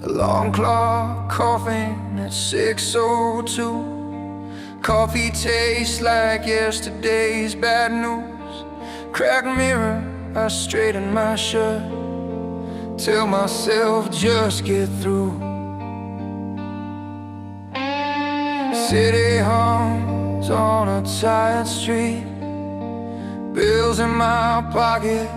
Alarm clock coughing at 6:02. Coffee tastes like yesterday's bad news. Cracked mirror, I straighten my shirt. Tell myself just get through. City hums on a tired street. Bills in my pocket,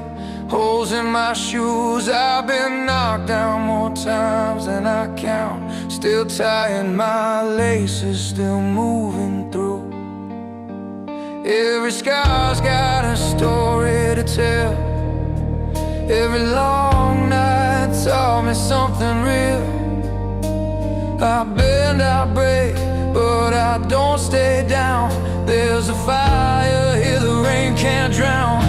holes in my shoes. I've been knocked down more times than I count. Still tying my laces, still moving through. Every scar's got a story to tell. Every long night taught me something real. I bend, I break, but I don't stay down. There's a fire here the rain can't drown.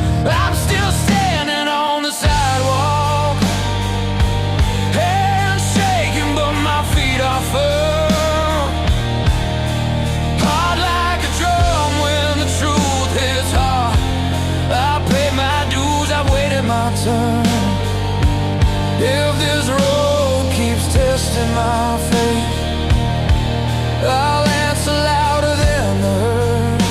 I'm still standing on the sidewalk, hands shaking but my feet are firm. Hard like a drum when the truth hits hard. I paid my dues, I waited my turn. If this road keeps testing my faith, I'll answer louder than the hurt.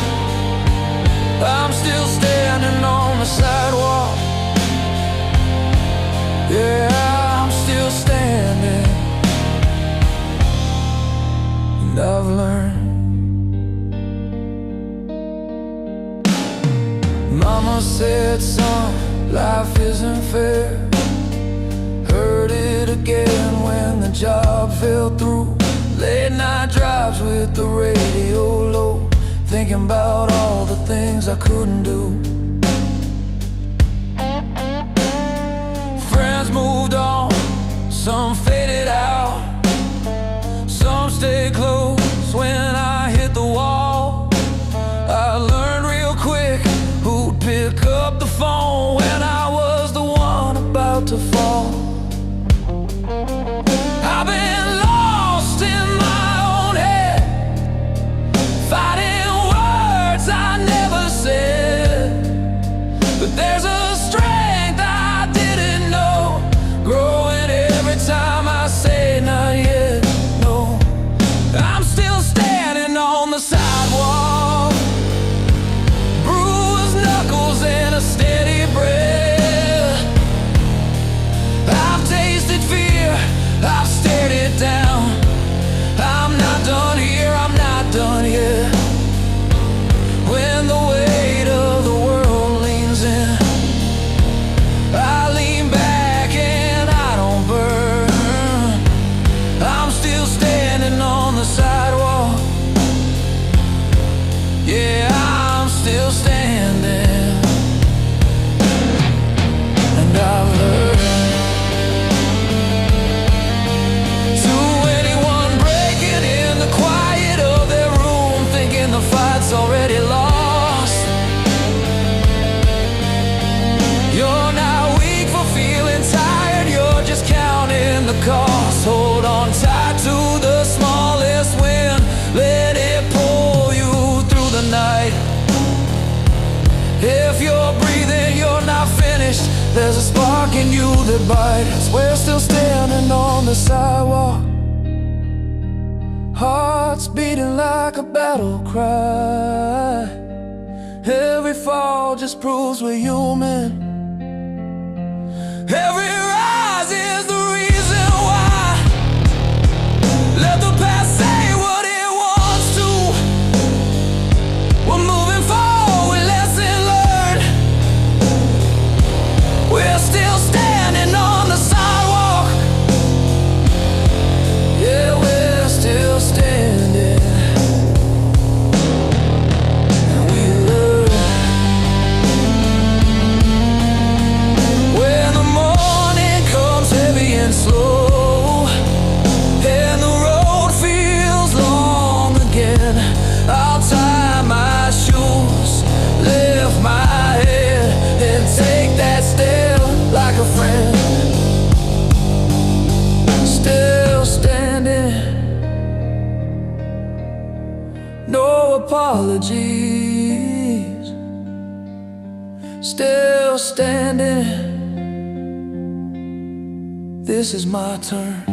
I'm still standing on the sidewalk. Yeah, I'm still standing. And I've learned. Mama said, son, life isn't fair. Heard it again when the job fell through. Late night drives with the radio low, thinking about all the things I couldn't do. Friends moved on, some faded out. Some stayed close when I hit the wall. I learned real quick who'd pick up the phone when I was the one about to fall. I've been lost in my own head, fighting words I never said. But there's a strength I didn't know, growing every time I say not yet. No, I'm still standing on the sidewalk, bruised knuckles and a steady breath. I've tasted fear, I've stared it down. I'm not done here, I'm not done yet. When the weight of the world leans in, I lean back and I don't burn. I'm still standing on the sidewalk. Yeah, I'm still standing. And I've learned. To anyone breaking in the quiet of their room, thinking the fight's already lost, you're not weak for feeling tired, you're just counting the cost. Hold on tight to the smallest wind, let it pull you through the night. If you're breathing, you're not finished, there's a spark in you that bites. We're still standing on the sidewalk, hearts beating like a battle cry. Every fall just proves we're human. Every rise is the reason why. Let the past say what it wants to. We're moving forward, lesson learned. We're still standing on the sidewalk. Yeah, we're still standing. And we learn. When the morning comes heavy and slow, and the road feels long again, I'll tie my shoes, lift my head, and take that step like a friend. Still standing, no apologies. Still standing, this is my turn.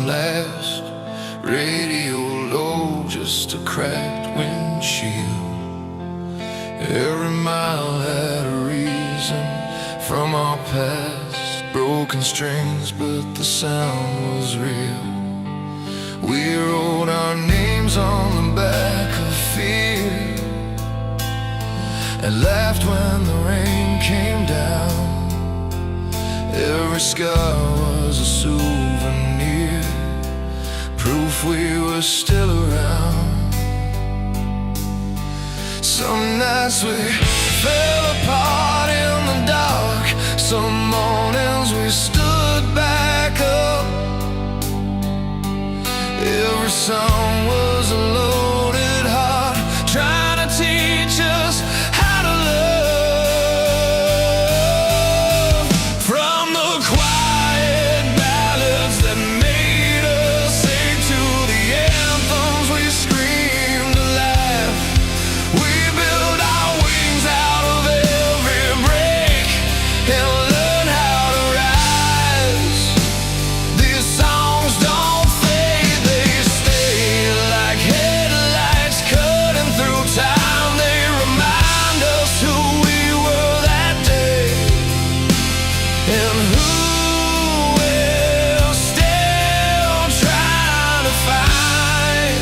last. Radio low, just a cracked windshield. Every mile had a reason from our past. Broken strings, but the sound was real. We wrote our names on the back of fear and laughed when the rain came down. Every scar was a souvenir, proof we were still around. Some nights we fell apart in the dark. Some mornings we stood back up. Every song was a loaded heart, trying to teach us how to love. From the quiet ballads that made us sing to the anthems we screamed to laugh. We built our wings out of every break and learned how to rise. These songs don't fade, they stay like headlights cutting through time. They remind us who we were that day and who we're still trying to find.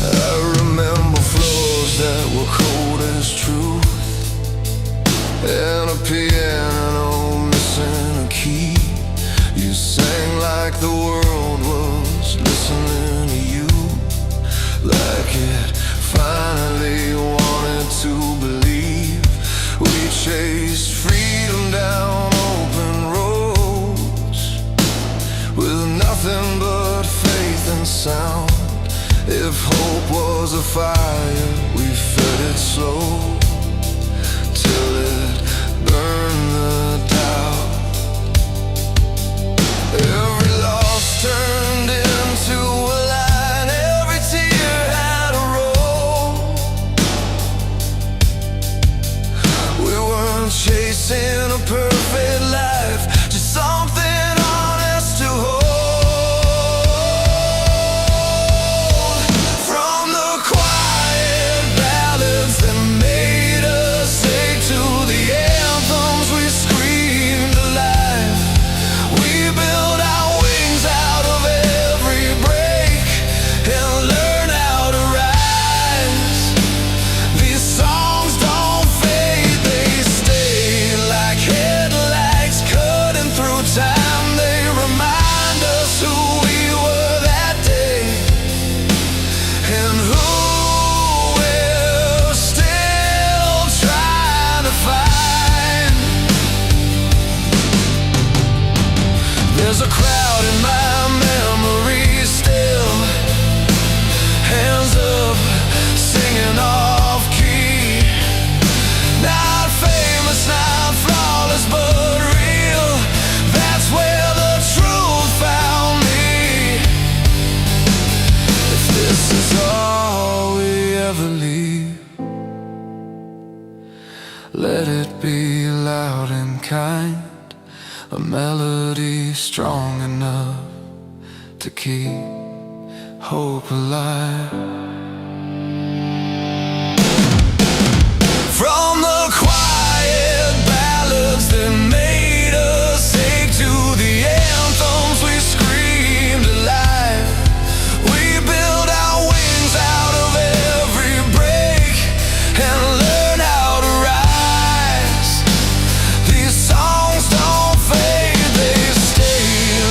I remember floors that were cold as truth, and a piano missing a key. You sang like the world was listening to you, like it finally wanted to believe. We chased freedom down open roads with nothing but faith and sound. If hope was a fire, we fed it slow till it burned the doubt. Every loss turned into a line, every tear had a role. We weren't chasing a perfect life, just something honest to hold. From the quiet ballads that made us sing to the anthems we screamed alive. We built our wings out of every break and learned how to rise. These songs don't fade, they stay like headlights cutting through time. They remind us who we were that day and who we're still trying to find. There's a crowd in my memory still, hands up, singing off key. Not famous, not flawless, but real. That's where the truth found me. If this is all we ever leave, let it be loud and kind, a melody strong enough to keep hope alive. From the quiet ballads that made us sing to the anthems we screamed alive. We built our wings out of every break and learned how to rise. These songs don't fade, they stay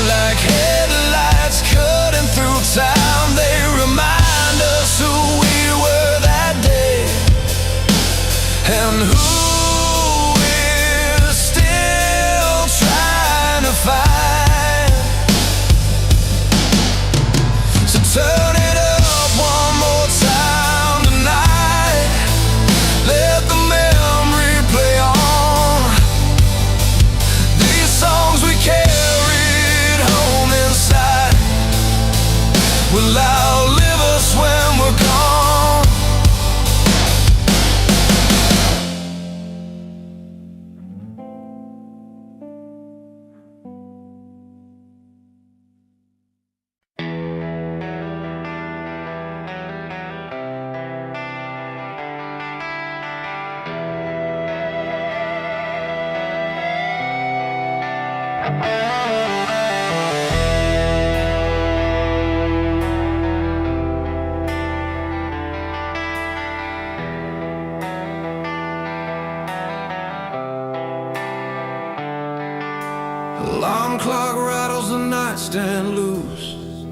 like headlights cutting through time. They remind us who we were that day and who we're still trying to find. So turn it up one more time tonight. Let the memory play on. These songs we carried home inside will outlive us when we're gone.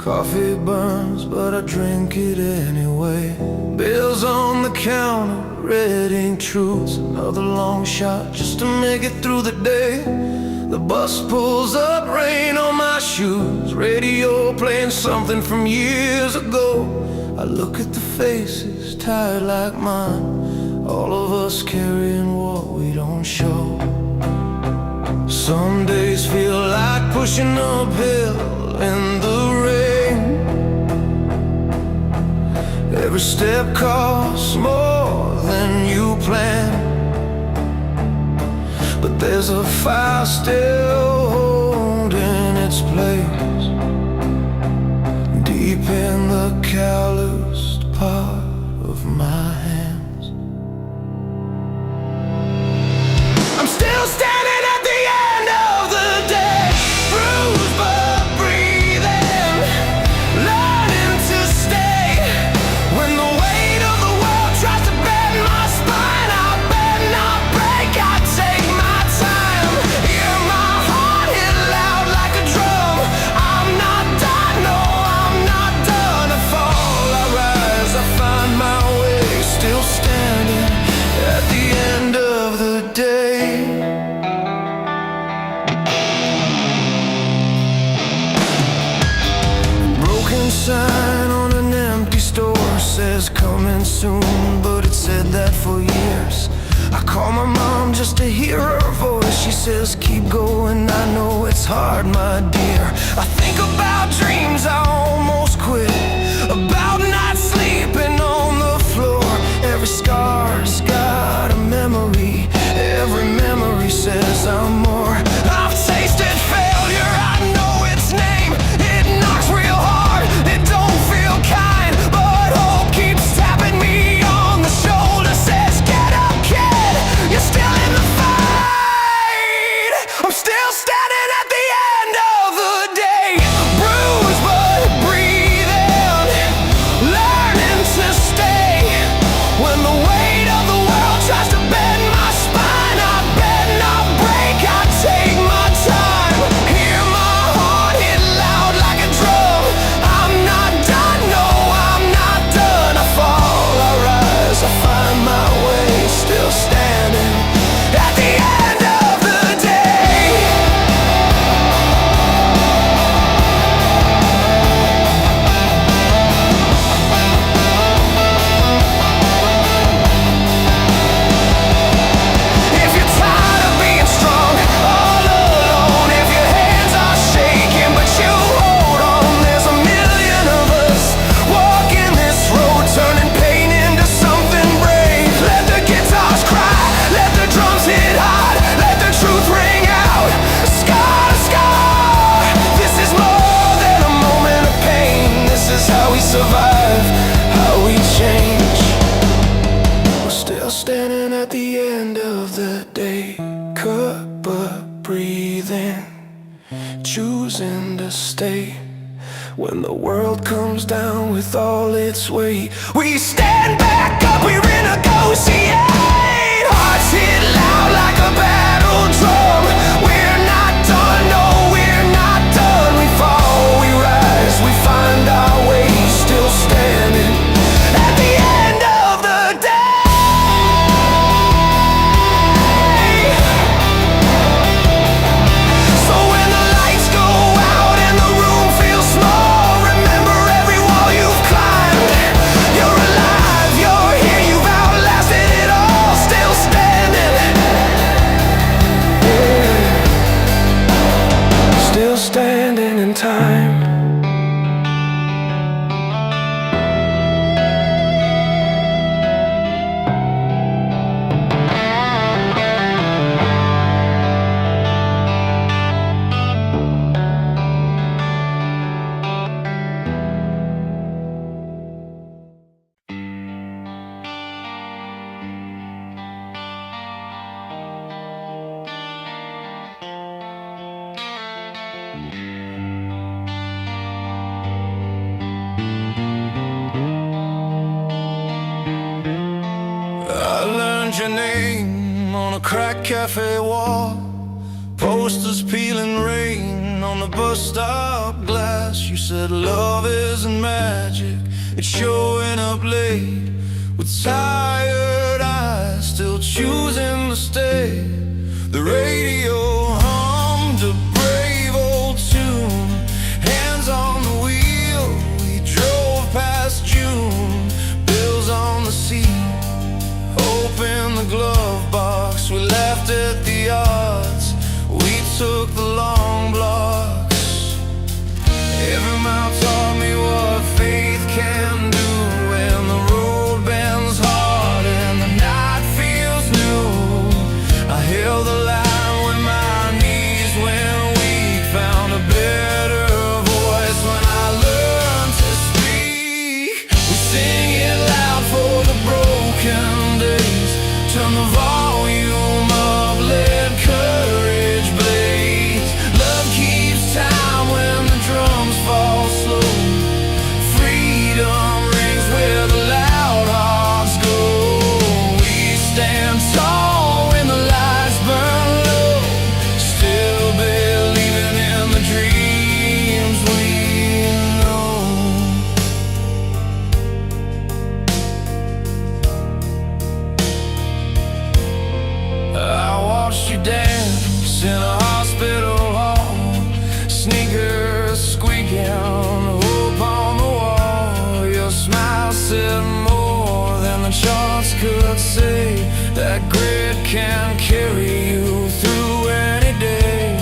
Coffee burns, but I drink it anyway. Bills on the counter, red ink truths. Another long shot just to make it through the day. The bus pulls up, rain on my shoes. Radio playing something from years ago. I look at the faces, tired like mine. All of us carrying what we don't show. Some days feel like pushing uphill in the rain. Every step costs more than you plan, but there's a fire still holding its place, deep in the calloused part of my hands. I'm still standing at the end of the day, bruised but breathing, learning to stay. When the weight of the world tries to bend my spine, I bend not break, I take my time. Hear my heart hit loud like a drum. I'm not done, no, I'm not done. I fall, I rise, I find my way, still standing at the end of the day. Sign on an empty store says coming soon, but it said that for years. I call my mom just to hear her voice. She says keep going, I know it's hard, my dear. I think about dreams I almost quit, about not sleeping on the floor. Every scar's got a memory, every memory says I'm more. I've tasted failure, I know its name. It knocks real hard, it don't feel kind, but hope keeps tapping me on the shoulder, says get up kid, you're still in the fight. I'm still standing at the end of the day, bruised but breathing, learning to stay. When the weight of the world tries to bend my spine, I bend not break, I take my time. Hear my heart hit loud like a drum. I'm not done, no, I'm not done. I fall, I rise, I find my way, still standing at the end of the day. If you're tired of being strong, all alone, if your hands are shaking but you hold on, there's a million of us walking this road, turning pain into something brave. Let the guitars cry, let the drums hit hard, let the truth ring out. Scar to scar, this is more than a moment of pain. This is how we survive, how we change. We're still standing at the end of the day, cut but breathing, choosing to stay. When the world comes down with all its weight, we stand back up, we renegotiate. Hearts hit loud like a battle drum. We're not done, no, we're not done. We fall, we rise, we find our way, still standing at the end of the day. So when the lights go out and the room feels small, remember every wall you've climbed. You're alive, you're here, you've outlasted it all, still standing. Yeah. Still standing in time. Your name on a cracked cafe wall, posters peeling rain on the bus stop glass. You said love isn't magic, it's showing up late with tired eyes, still choosing to stay. The radio hummed a brave old tune, hands on the wheel, we drove past June. Bills on the seat, open the glove box, we left at the odds, we took the long blocks. Every mile taught me what faith can do when the road bends hard and the night feels new. I held the line when my knees went weak, found a better voice when I learned to speak. We sing it loud for the broken days, turn the volume up, let courage blaze. Love keeps time when the drums fall slow, freedom rings where the loud hearts go. We stand tall when the lights burn low, still believing in the dreams we know. I watched you dance in a hospital hall, sneakers squeaking, hope on the wall. Your smile said more than the charts could say, that grit can carry you through any day.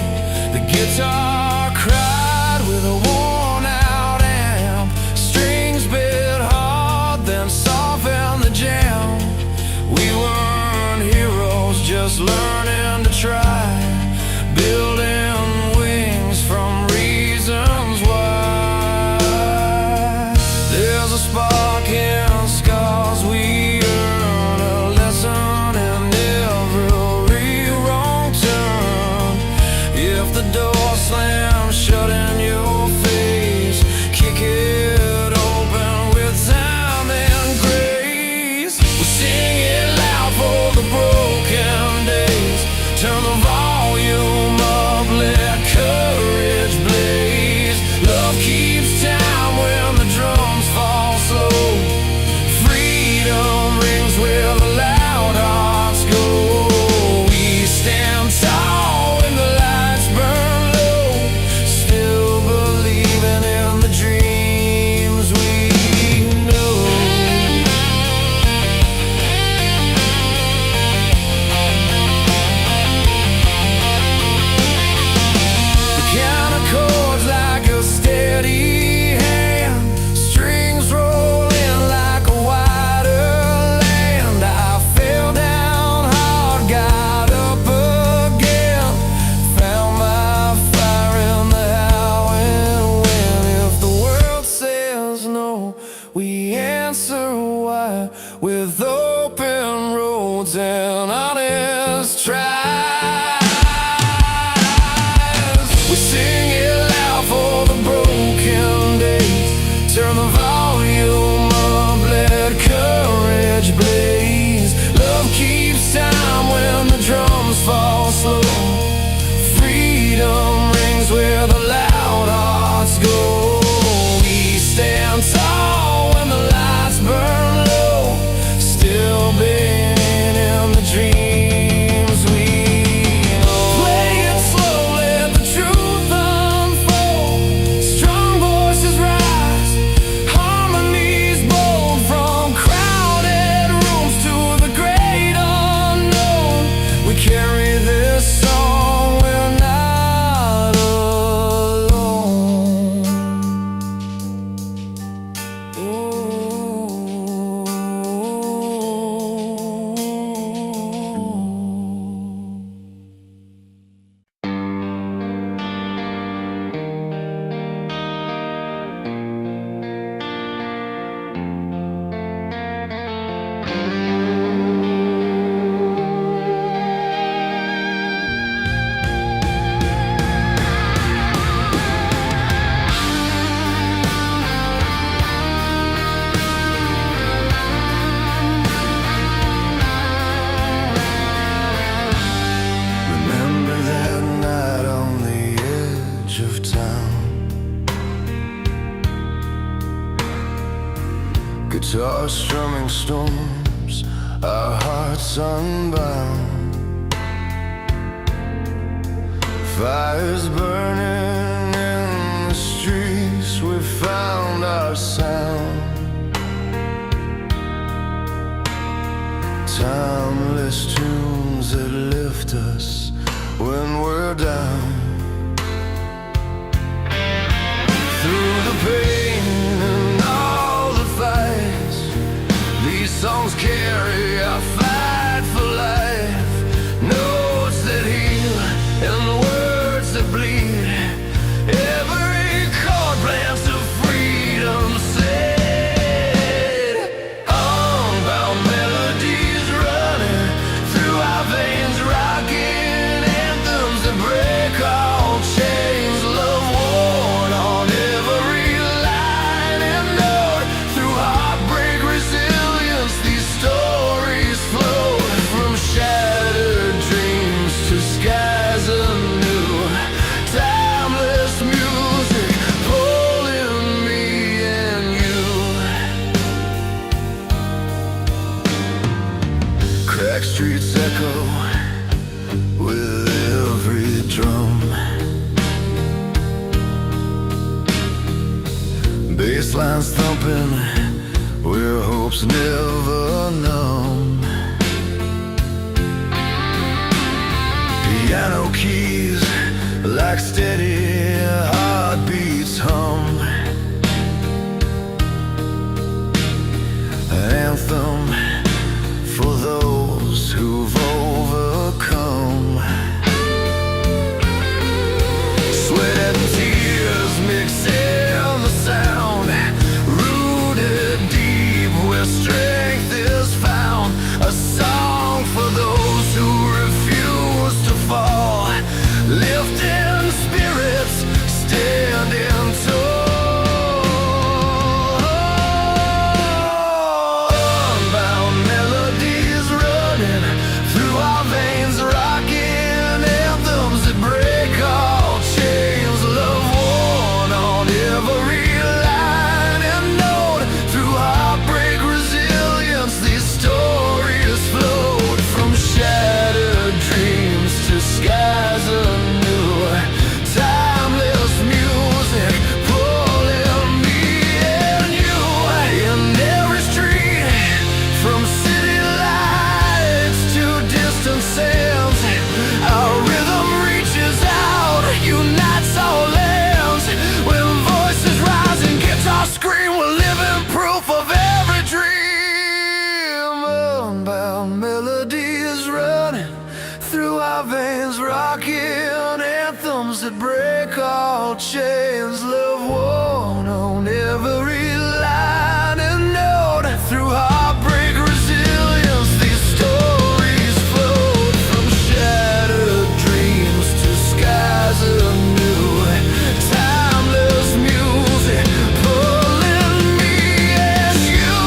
The guitar cried with a worn out amp, strings bit hard then softened the jam. We weren't heroes, just learning to try, building wings from reasons why. There's a spark in scars we earn, a lesson in every Guitar strumming storms, our hearts unbound. Fires burning in the streets, we found our sound. Timeless tunes that lift us when we're down. Through the pain and all the fights, these songs carry our fight for life. Notes that heal and words that bleed, every chord plants of freedom said. Unbound melodies running through our veins, rocking anthems that break all chains. Love worn on every line and note, through heartbreak resilience these stories float. From shattered dreams to skies anew, timeless music pulling me and you. Cracked streets echo with every drum, bass lines thumping where hope's never numb. Piano keys like steady heartbeats hum. An anthem for those who've overcome. Sweat and tears mixing the sound, rooted deep where strength is found. A song for those who refuse to fall, lifting spirits, standing tall. Unbound melodies running through our veins, rocking anthems that break all chains. Love worn on every line and note, through heartbreak resilience these stories float. From shattered dreams to skies anew, timeless music pulling me and you. In every street, from city lights to distant sands, our rhythm reaches out, unites all lands. When voices rise and guitars scream, we're living proof of every dream. Unbound melodies running through our veins, rocking anthems that break all chains. Love worn on every line and note, through heartbreak resilience these stories float. From shattered dreams to skies anew, timeless music pulling me and you.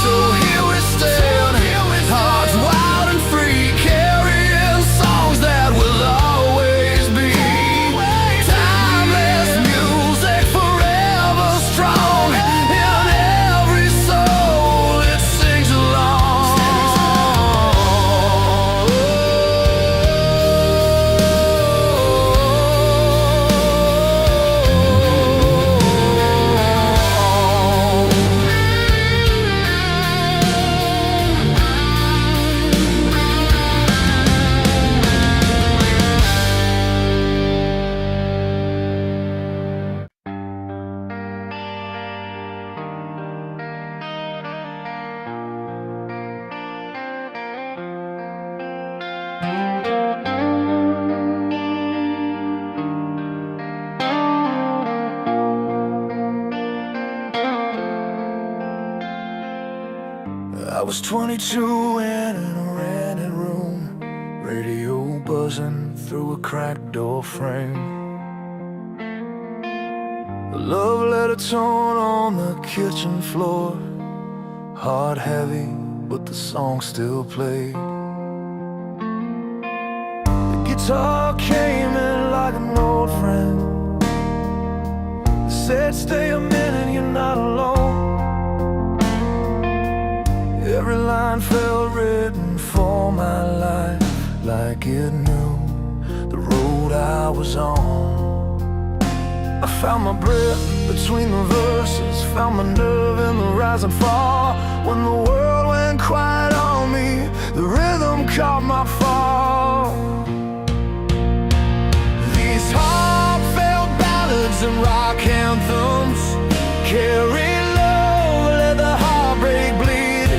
So here we stand, hearts wild and free, carrying songs that will always be. Timeless music forever strong, in every soul it sings along. I was 22 and in a rented room, radio buzzing through a cracked door frame. A love letter torn on the kitchen floor, heart heavy, but the song still played. The guitar came in like an old friend, said stay a minute, you're not alone. hand felt written for my life, like it knew the road I was on. I found my breath between the verses, found my nerve in the rise and fall. When the world went quiet on me, the rhythm caught my fall. These heartfelt ballads and rock anthems carry love, let the heartbreak bleed.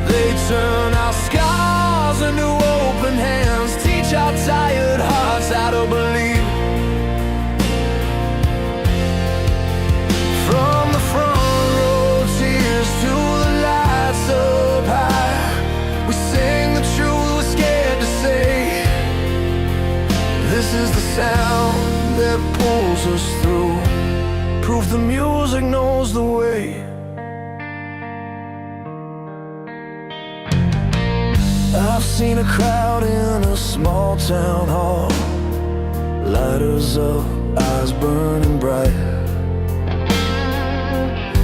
They turn our scars into open hands, teach our tired hearts how to believe. From the front row tears to the lights up high, we sing the truth we're scared to say. This is the sound that pulls us through, proof the music knows the way. I've seen a crowd in a small town hall, lighters up, eyes burning bright,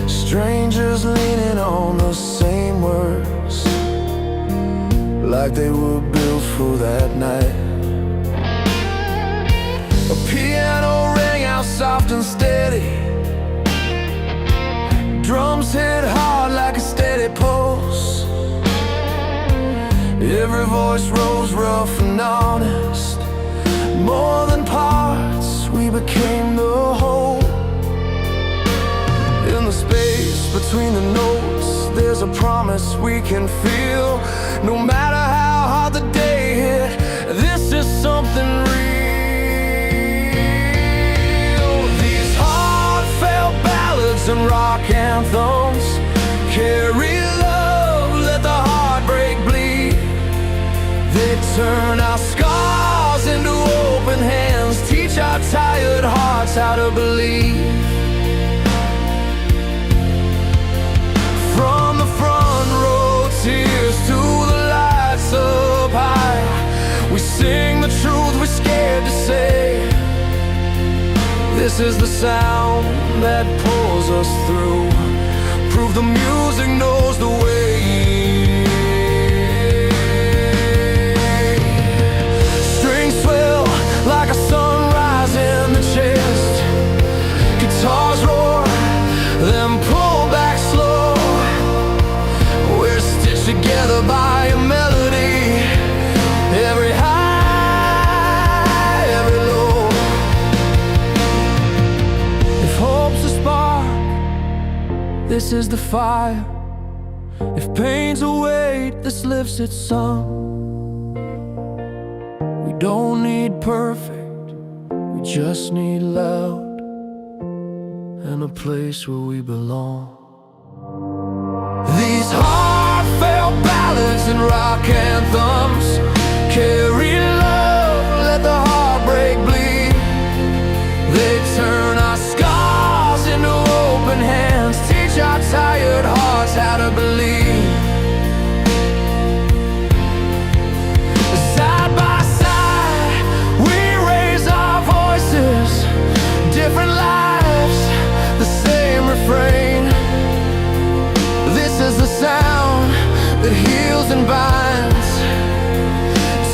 strangers leaning on the same words, like they were built for that night. A piano rang out soft and steady, drums hit hard like a steady pulse. Every voice rose rough and honest, more than parts, we became the whole. In the space between the notes, there's a promise we can feel. No matter how hard the day hit, this is something real. These heartfelt ballads and rock anthems carry love, let the heartbreak bleed. They turn our scars into open hands, teach our tired hearts how to believe. From the front row tears to the lights up high, we sing the truth we're scared to say. This is the sound that pulls us through, prove the music knows the way. Like a sunrise in the chest, guitars roar, then pull back slow. We're stitched together by a melody, every high, every low. If hope's a spark, this is the fire. If pain's a weight, this lifts its song. We don't need perfect, we just need loud, and a place where we belong. These heartfelt ballads and rock anthems carry love, let the heartbreak bleed. They turn our scars into open hands, teach our tired hearts how to believe. Different lives, the same refrain. This is the sound that heals and binds,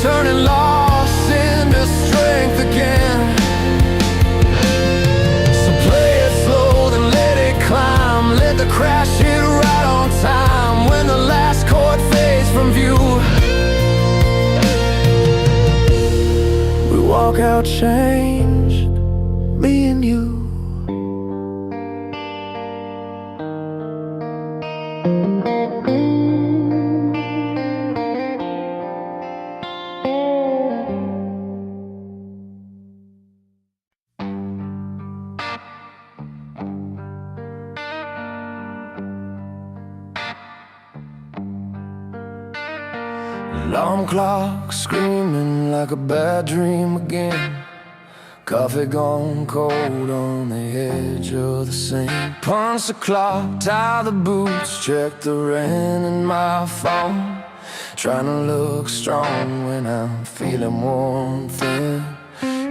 turning loss into strength again. So play it slow, then let it climb, let the crash hit right on time. When the last chord fades from view, we walk out changed, me and you. Alarm clock screaming like a bad dream again. Coffee gone cold on the edge of the sink. Punch the clock, tie the boots, check the rent in my phone. Trying to look strong when I'm feeling warm, thin.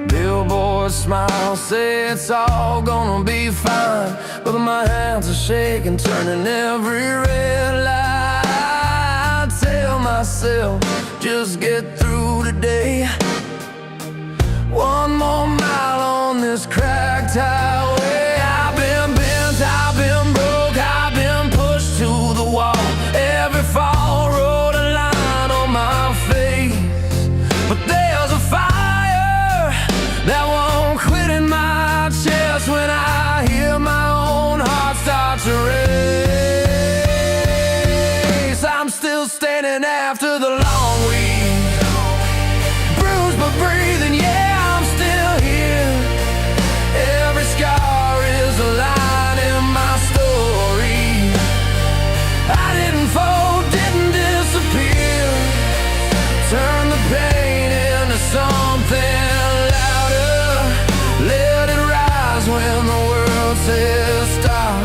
Billboard smile, say it's all gonna be fine, but my hands are shaking, turning every red light. myself, just get through today. One more mile on this cracked highway. I've been bent, I've been broke, I've been pushed to the wall. Every fall wrote a line on my face, but there's a fire that won't quit in my chest when I hear my own heart start to race. I'm still standing after the long week, bruised but breathing, yeah. Turn the pain into something louder. Let it rise when the world says stop.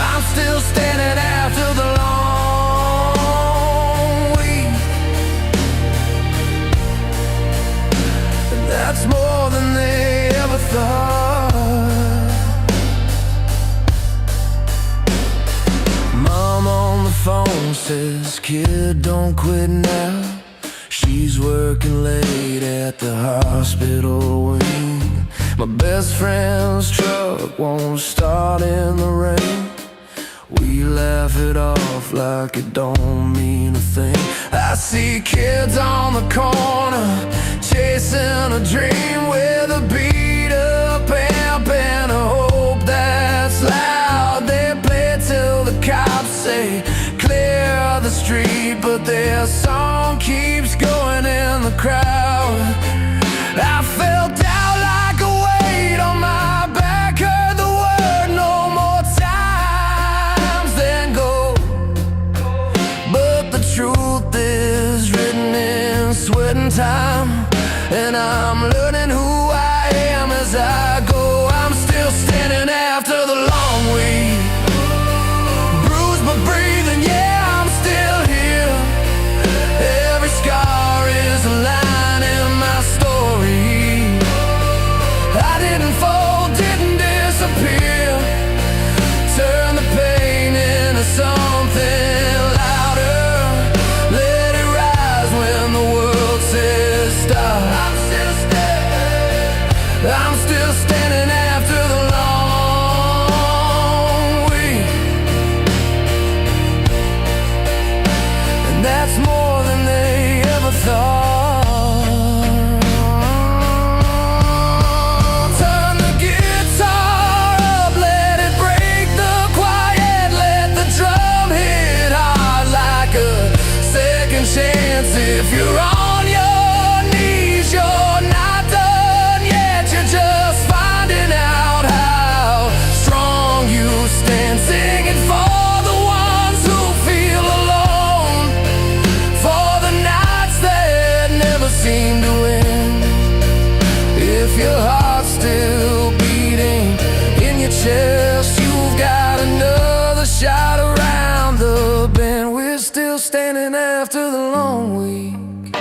I'm still standing after the long week, and that's more than they ever thought. Mom on the phone says, kid, don't quit now. She's working late at the hospital wing. My best friend's truck won't start in the rain. We laugh it off like it don't mean a thing. I see kids on the corner chasing a dream with a beat up amp and a hope that's loud. They play till the cops say clear the street, but their song keeps going in the crowd. I felt down like a weight on my back, heard the word no more times then go. But the truth is written in sweat and time, and I'm learning who I am as I go. I'm still standing after the long week, bruised but breathing, yeah, I'm still here. Every scar is a line in my story. I didn't fall, didn't disappear. Turn the pain into something louder. Let it rise when the world says stop. I'm still standing after the long week, and that's more than they ever thought. Turn the guitar up, let it break the quiet, let the drum hit hard like a second chance. If you're on your knees, you're not done yet, you're just finding out how strong you stand. Singing for the ones who feel alone, for the nights that never seem to end. If your heart's still beating in your chest, you've got another shot around the bend. We're still standing after the long week,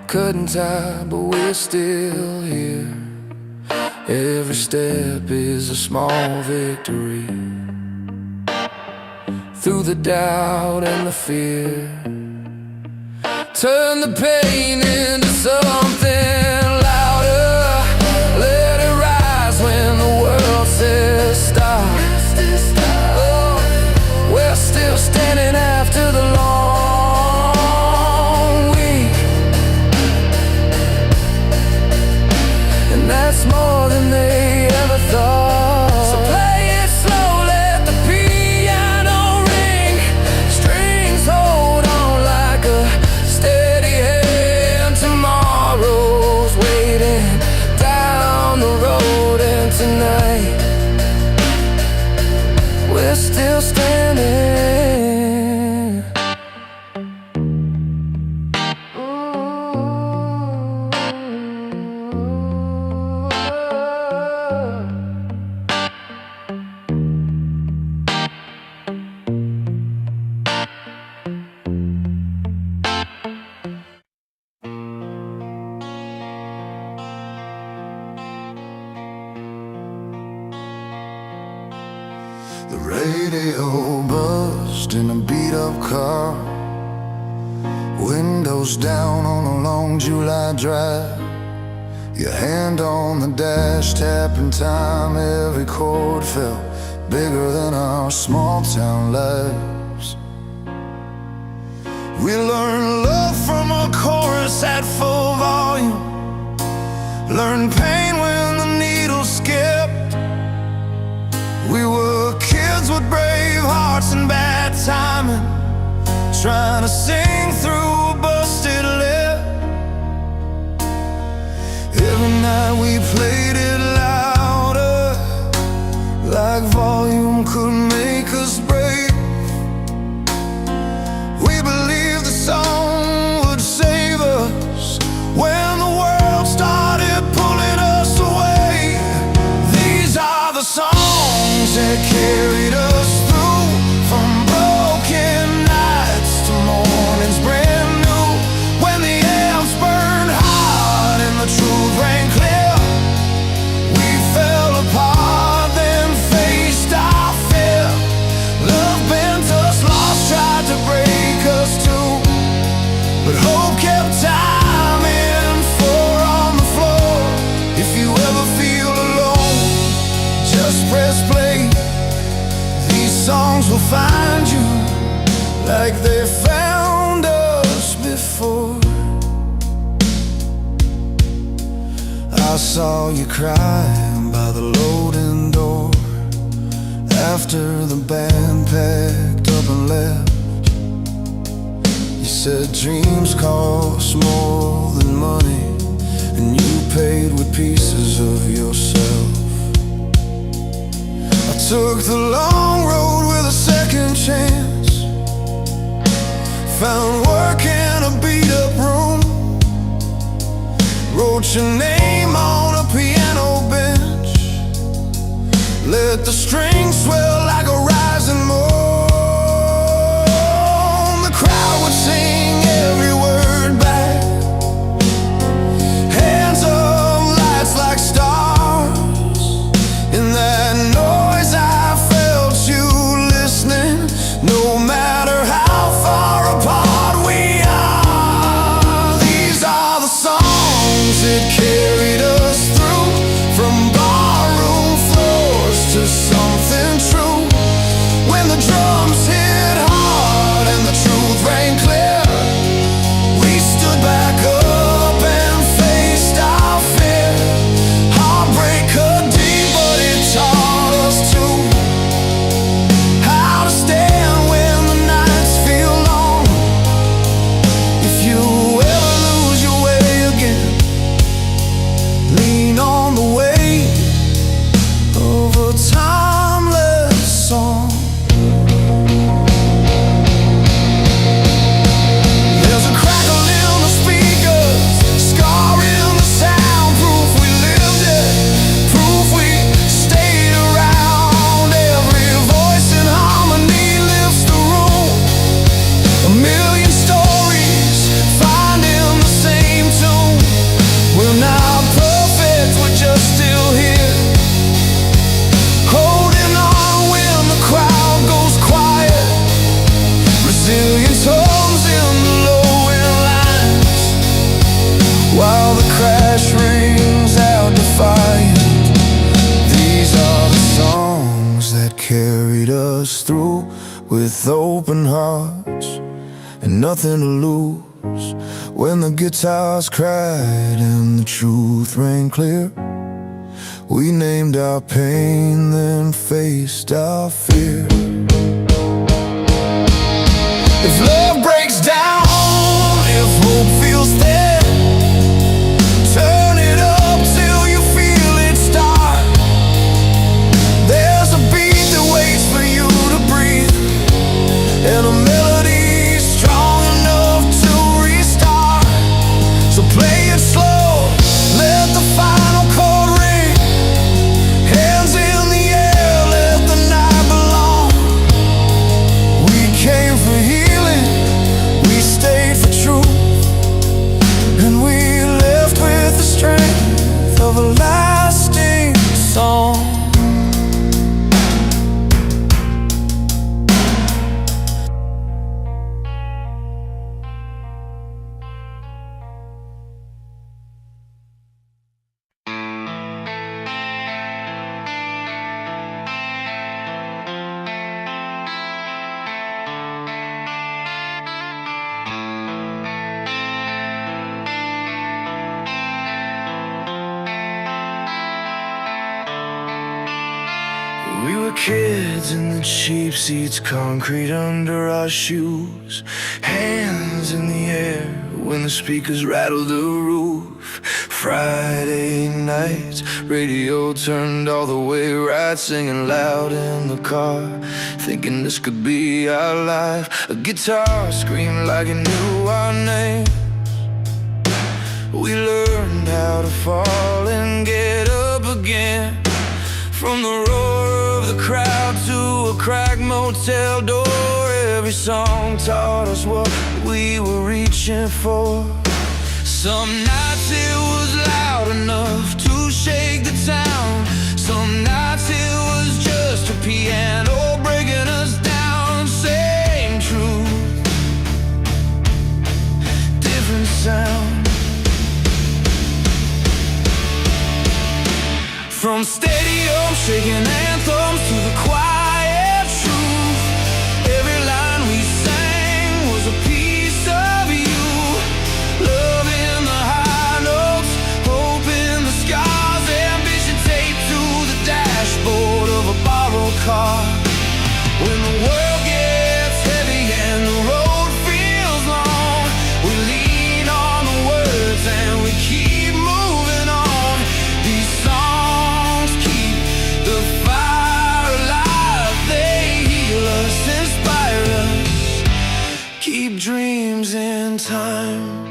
couldn't tie, but we're still here. Every step is a small victory, through the doubt and the fear. Turn the pain into something louder. Let it rise when the world says stop. Oh, we're still standing after the long week, and that's more than they ever thought. So play it slow, let the piano ring, strings hold on like a steady hand. Tomorrow The radio buzzed in a beat-up car, windows down on a long July drive. Your hand on the dash, tapping time. Every chord felt bigger than our small town lives. We learned love from a chorus at full volume, learned pain when the needle skipped. We were kids with brave hearts and bad timing, trying to sing through a busted lip. Every night we played it louder, like volume could make us break. We believed the song would save us when the world started pulling us away. These are the songs that carried us through, from broken nights to mornings brand new. When the amps burned hot and the truth rang clear, we fell apart, then faced our fear. Love bent us, lost tried to break us too, but hope kept timing, four on the floor. If you ever feel alone, just press play. These songs will find you like they found us before. I saw you crying by the loading door after the band packed up and left. You said dreams cost more than money, and you paid with pieces of yourself. I took the long road with a second chance, found work in a beat-up room, wrote your name on a piano bench, let the strings swell like a rising moon. The crowd would sing every word back, hands up, lights like stars. In that noise I felt you listening, no matter how far apart we are. These are the songs that carried us through, from barroom floors to something true. When the drums hit hard and the truth rang clear, we stood back up and faced our fear. Heartbreak cut deep, but it taught us too, how to stand when the nights feel long. If you ever lose your way again, lean on the weight of a timeless song. There's a crackle in the speakers, scar in the sound, proof we lived it, proof we stayed around. Every voice in harmony lifts the room, a million stories finding the same tune. We're not perfect, we're just still here, holding on when the crowd goes quiet. Resilience hums in the low-end lines, while the crash rings out defiant. These are the songs that carried us through, with open hearts and nothing to lose. When the guitars cried and the truth rang clear, we named our pain, then faced our fear. If love breaks down, if hope feels thin, turn it up till you feel it start. There's a beat that waits for you to breathe, and a melody strong enough to restart. So play it slow, let the final chord ring, hands in the air, let the night belong. We came for healing, We were kids in the cheap seats, concrete under our shoes, hands in the air when the speakers rattled the roof. Friday nights, radio turned all the way right, singing loud in the car, thinking this could be our life. A guitar screamed like it knew our name. We learned how to fall and get up again. From the roar of the crowd to a cracked motel door, every song taught us what we were reaching for. Some nights it was loud enough to shake the town. Some nights it was just a piano breaking us down. Same truth, different sound. From stadiums shaking anthems to the quiet truth, every line we sang was a piece of you. Love in the high notes, hope in the scars, ambition taped to the dashboard of a borrowed car. When the world gets heavy and the road feels long, we lean on the words and we keep moving on. These songs keep the fire alive, they heal us, inspire us, keep dreams in time.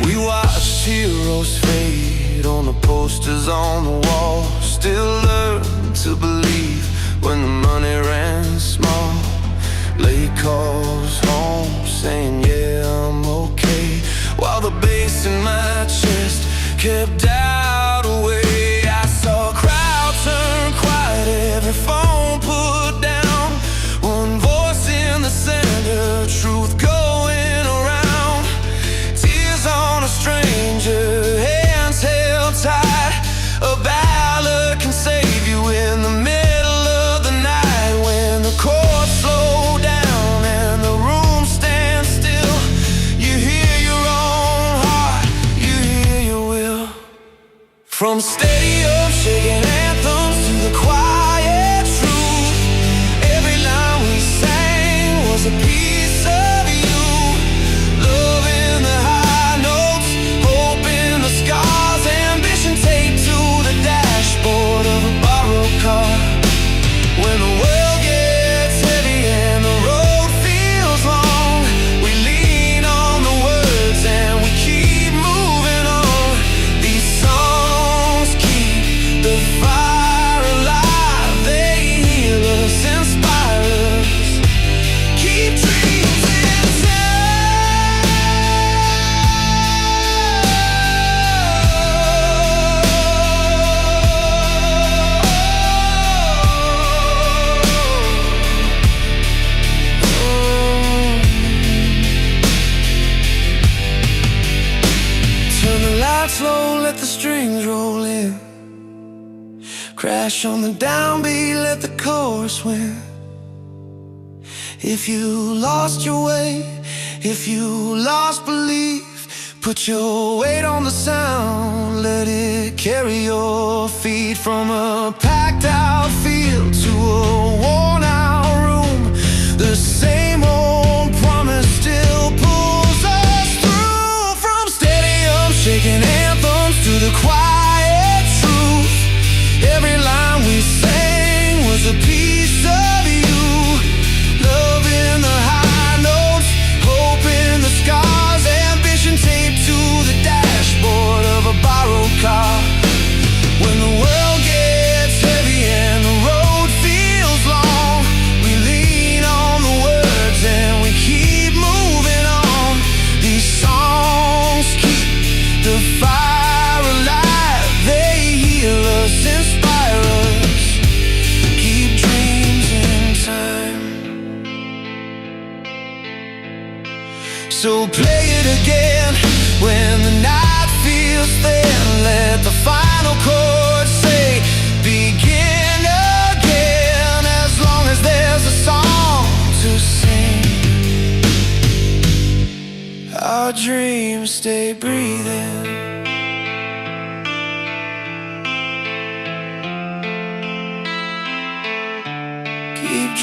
We watched heroes fade on the posters on the wall, still learn to believe when the money ran small. Late calls home saying yeah I'm okay, while the bass in my chest kept doubt away. I saw a crowd turn quiet, every phone put down, one voice in the center, truth going around. Tears on a stranger, hands held tight. A ballad can save you in the middle of the night. When the chords slow down and the room stands still, you hear your own heart, you hear your will. From stadium shaking anthems to the quiet truth, every line we sang was a piece of you. Love in the high notes, hope in the scars, ambition taped to the dashboard of a borrowed car. When the world gets heavy and the road feels long, we lean on the words and we keep moving on. These songs keep the fire alive, they heal us, inspire us, keep dreams in time. Turn the lights low, let the strings roll in. Crash on the downbeat, let the chorus win. If you lost your way, if you lost belief, put your weight on the sound, let it carry your feet. From a packed out field to a worn out room, the same old promise still pulls us through. From stadiums shaking anthems to the quiet truth, every line we sang was a piece of you. Love in the high notes, hope in the scars, ambition taped to the dashboard of a borrowed car. When the world gets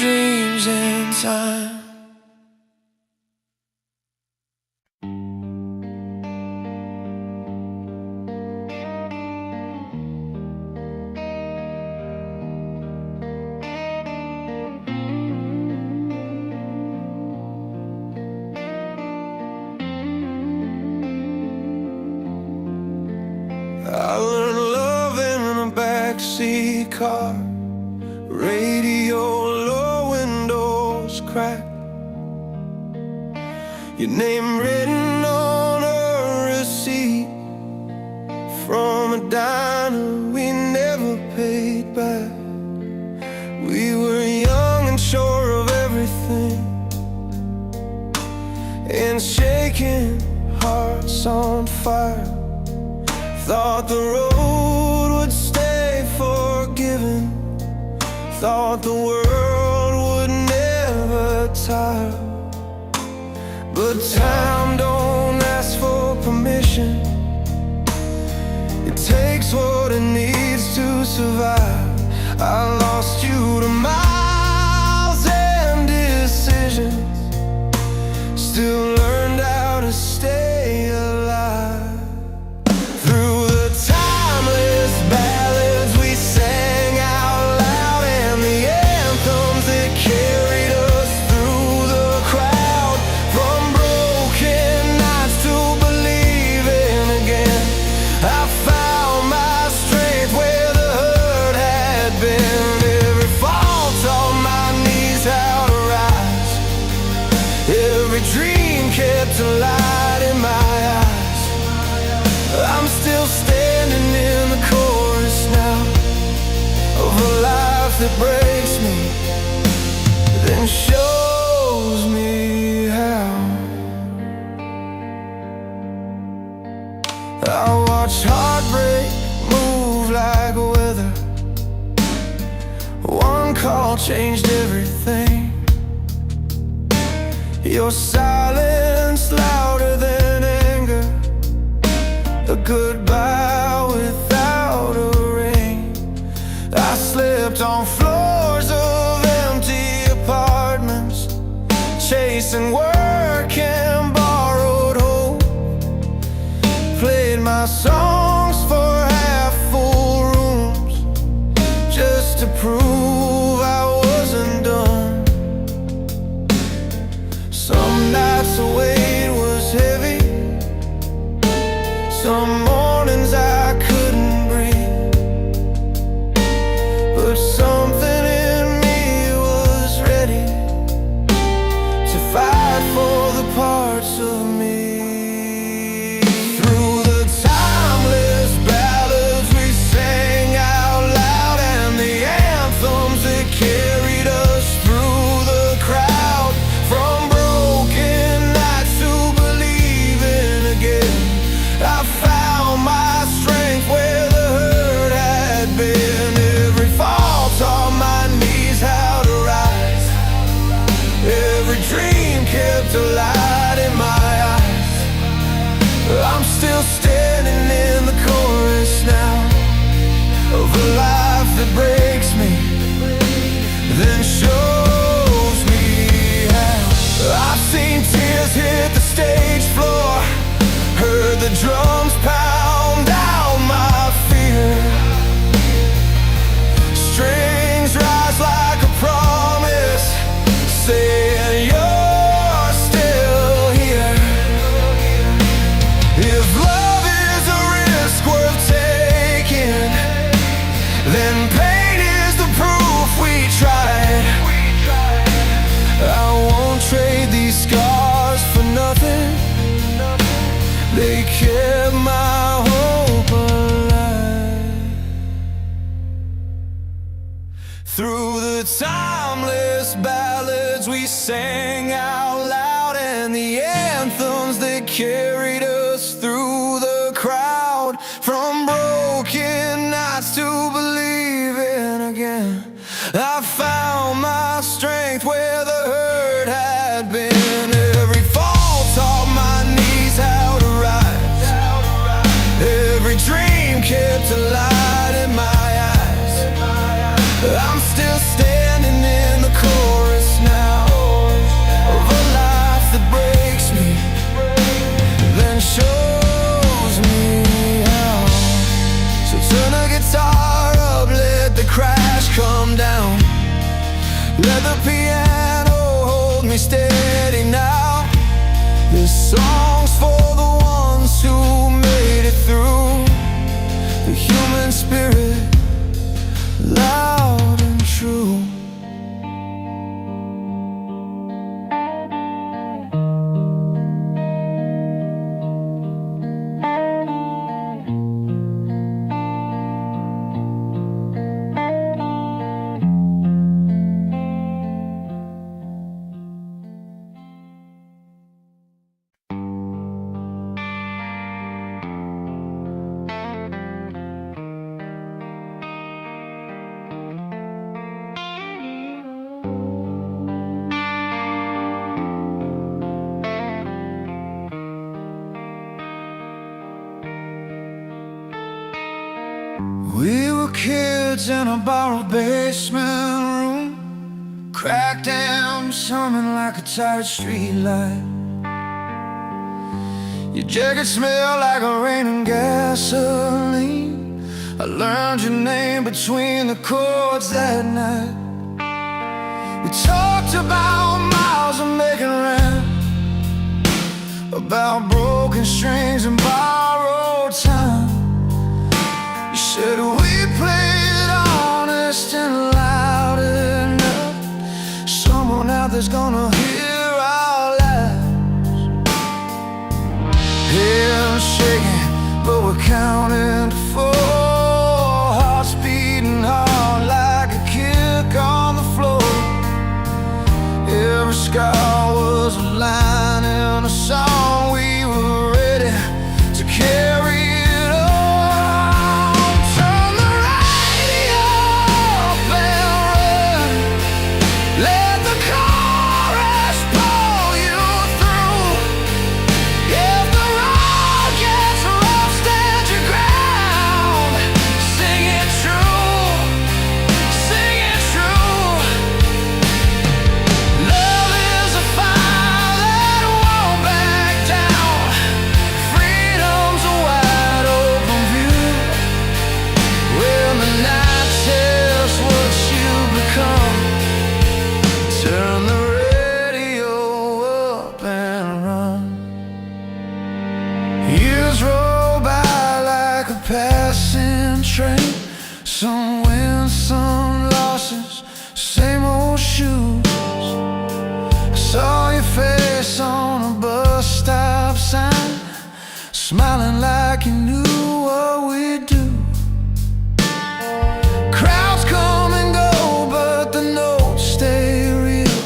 dreams in time. I learned love in a backseat car, radio low, windows cracked, your name written on a receipt from a diner we never paid back. We were young and sure of everything, and shaking hearts on fire. Thought the road would stay forgiven, thought the world would never tire. But time don't ask for permission, it takes what it needs to survive. I lost you to miles and decisions, still learned how to stay alive. Through the timeless ballads we sang out loud, and the anthems that carried us through the crowd, from broken nights to believing again, I found my strength where the hurt had been. Every fall taught my knees how to rise, every dream kept a light in my eyes. I'm still standing in the chorus now of a life that breaks me, then shows me how. I watch heartbreak move like weather, one call changed everything. Your silence louder than anger, a goodbye without a ring. I slept on floors of empty apartments, chasing work and borrowed hope. Played my songs for half-full rooms, just to prove I wasn't done. Some nights the weight was heavy, some mornings I couldn't breathe, but something in me was ready to fight for the parts of me. Through the timeless ballads we sang out loud, and the anthems that carried us through the crowd, from broken nights to believing again, I found my strength where the hurt had been. Every fall taught my knees how to rise, every dream kept a light in my eyes. I'm still standing in the chorus now of a life that breaks me, then shows me how. I've seen tears hit the stage floor, heard the drums pound out my fear, strings rise like a promise, saying you're still here. If love is a risk worth taking, then pain is the proof we tried. I won't trade these scars for nothing, they kept my hope alive. Through the timeless ballads we sang out loud, and the anthems that carried us through the crowd, from broken nights to believing again, I found my strength where the hurt had been. Every fall taught my knees how to rise, every dream kept a light in my eyes. I'm still standing in the cold Let the piano hold me steady now. This song's for the ones who made it through. The human spirit, loud and true. We were kids in a borrowed basement room, cracked amps humming like a tired street light. Your jacket smelled like a rain and gasoline. I learned your name between the chords that night. We talked about miles of making rent, about broken strings and borrowed time. You said we played honest and loud enough. Someone out there's gonna hear our laughs. Hands shaking, but we're counting to 4. Hearts beating hard like a kick on the floor. Every scar was a line in a song. We were ready to carry. Passing train, some wins, some losses, same old shoes. I saw your face on a bus stop sign, smiling like you knew what we'd do. Crowds come and go, but the notes stay real.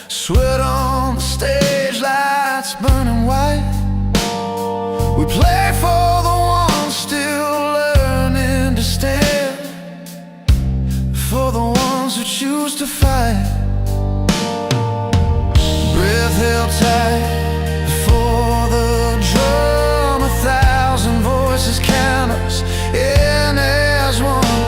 Sweat on the stage, lights burning white. We play for the ones still learning to stand, for the ones who choose to fight. Breath held tight before the drum. 1,000 voices count us in as one.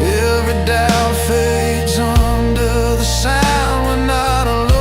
Every doubt fades under the sound. We're not alone.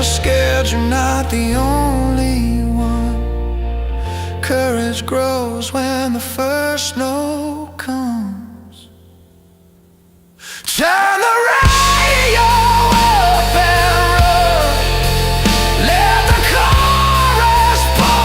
Scared you're not the only one. Courage grows when the first no comes. Turn the radio up and run. Let the chorus pour.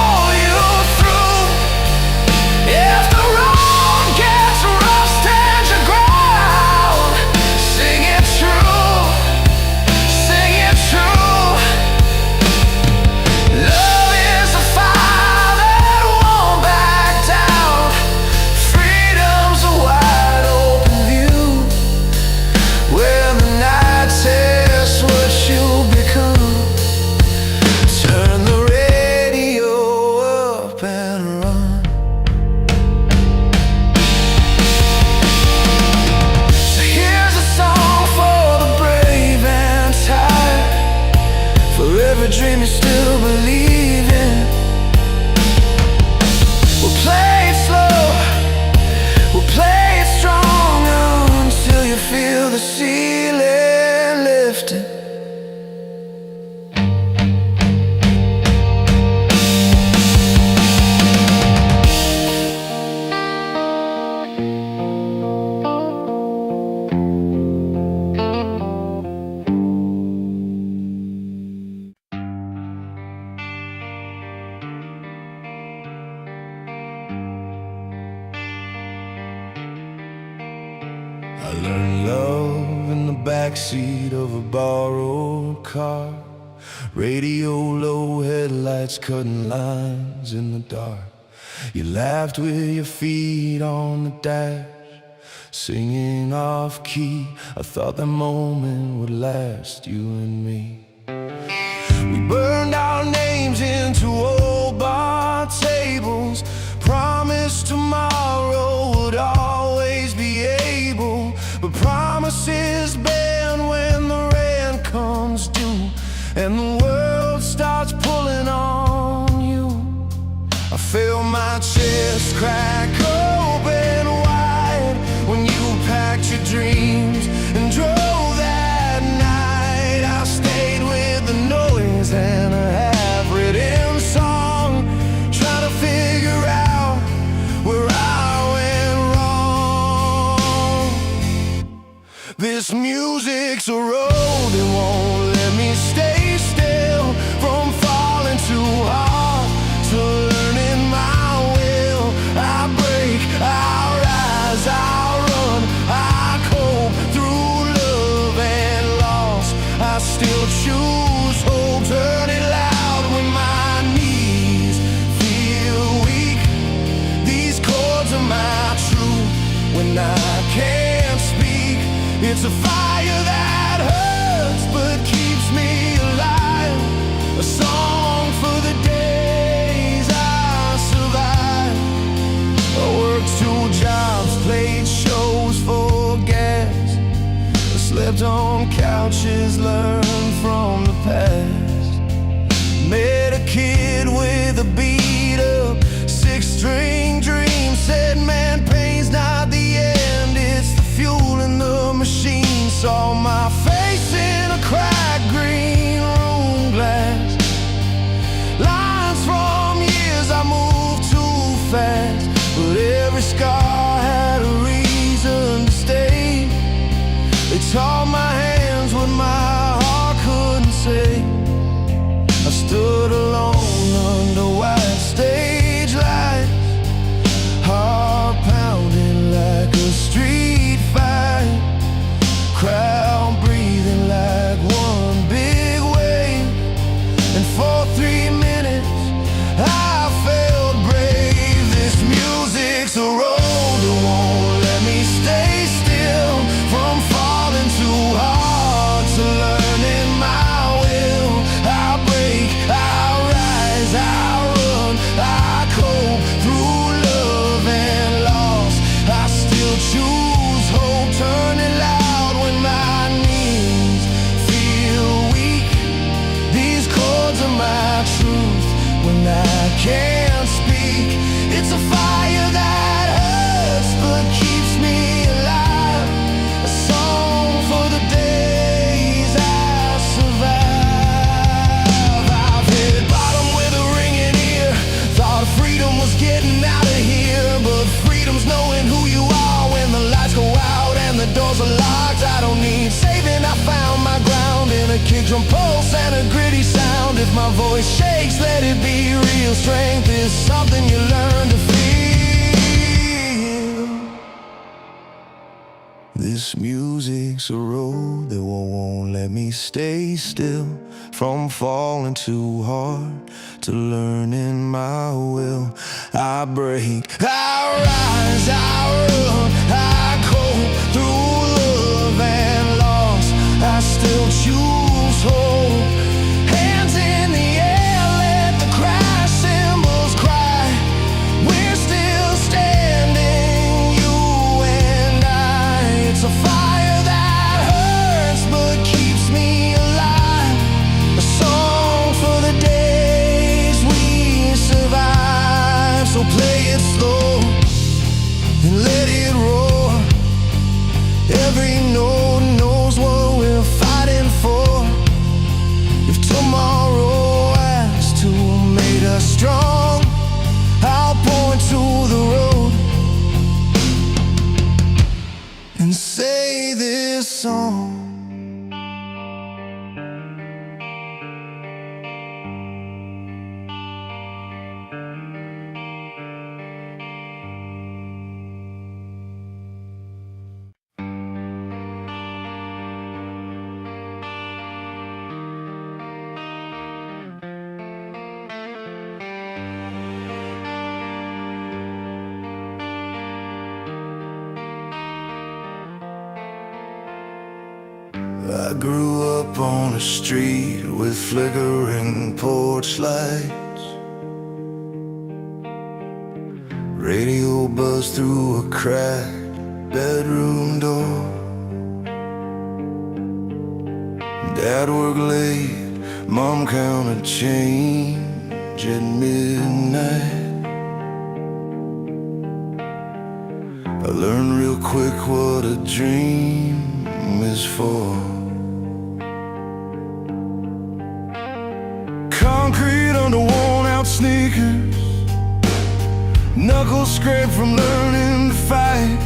backseat of a borrowed car. Radio low, headlights cutting lines in the dark. You laughed with your feet on the dash, singing off key. I thought that moment would last, you and me. We burned our names into old bar tables, promised tomorrow would always be able. But promises bend when the rent comes due, and the world starts pulling on you. I feel my chest crack open wide when you packed your dreams and drove that night. I stayed with the noise and a half-written song, trying to figure out where I went wrong. This music's a road that won't let me stay still, from falling too hard to learning my will. I break, I rise, I run, I cope through love and loss. I still choose hope, turn it loud when my knees feel weak. These chords are my truth when I can't speak. It's a fire that hurts but keeps me alive, a song for the days I survived. I worked 2 jobs, played shows for gas, I slept on couches, learned from the past. Met a kid with a beat-up 6-string dream, said man, pain's not the end, it's the fuel in the machine. Saw my face in a cracked green room glass, lines from years I moved too fast, but every scar had a reason to stay. They taught my hands what my heart couldn't say. I stood alone under white stage lights, heart pounding like a street fight, crowd breathing like one big wave. And for 3 minutes I felt brave. This music's a road that won't let me stay still, from falling too hard to learning my will. I break, I rise, I run, I cope through love and loss. I still choose hope, turn it loud when my knees feel weak. These chords are my truth when I can't speak. It's a fire that hurts but keeps me alive, a song for the days I survive. I've hit bottom with a ringing ear, thought freedom was getting out of here, but freedom's knowing who you are when the lights go out and the doors are locked. I don't need saving, I found my ground in a kick drum pulse and a gritty sound. If my voice shakes, let it be real. Strength is something you learn to feel. This music's a road that won't let me stay still, from falling too hard to learning my will. I break, I rise, I run, I cope through love and loss. I still choose hope. Hands in the air, let the crash cymbals cry. We're still standing, you and I. It's a fire that hurts but keeps me alive, a song for the days we survive. So play it slow and let it roar. Every note knows what we're fighting for. I grew up on a street with flickering porch lights. Radio buzzed through a cracked bedroom door. Dad worked late, Mom counted change at midnight. I learned real quick what a dream is for. Concrete under worn-out sneakers, knuckles scraped from learning to fight.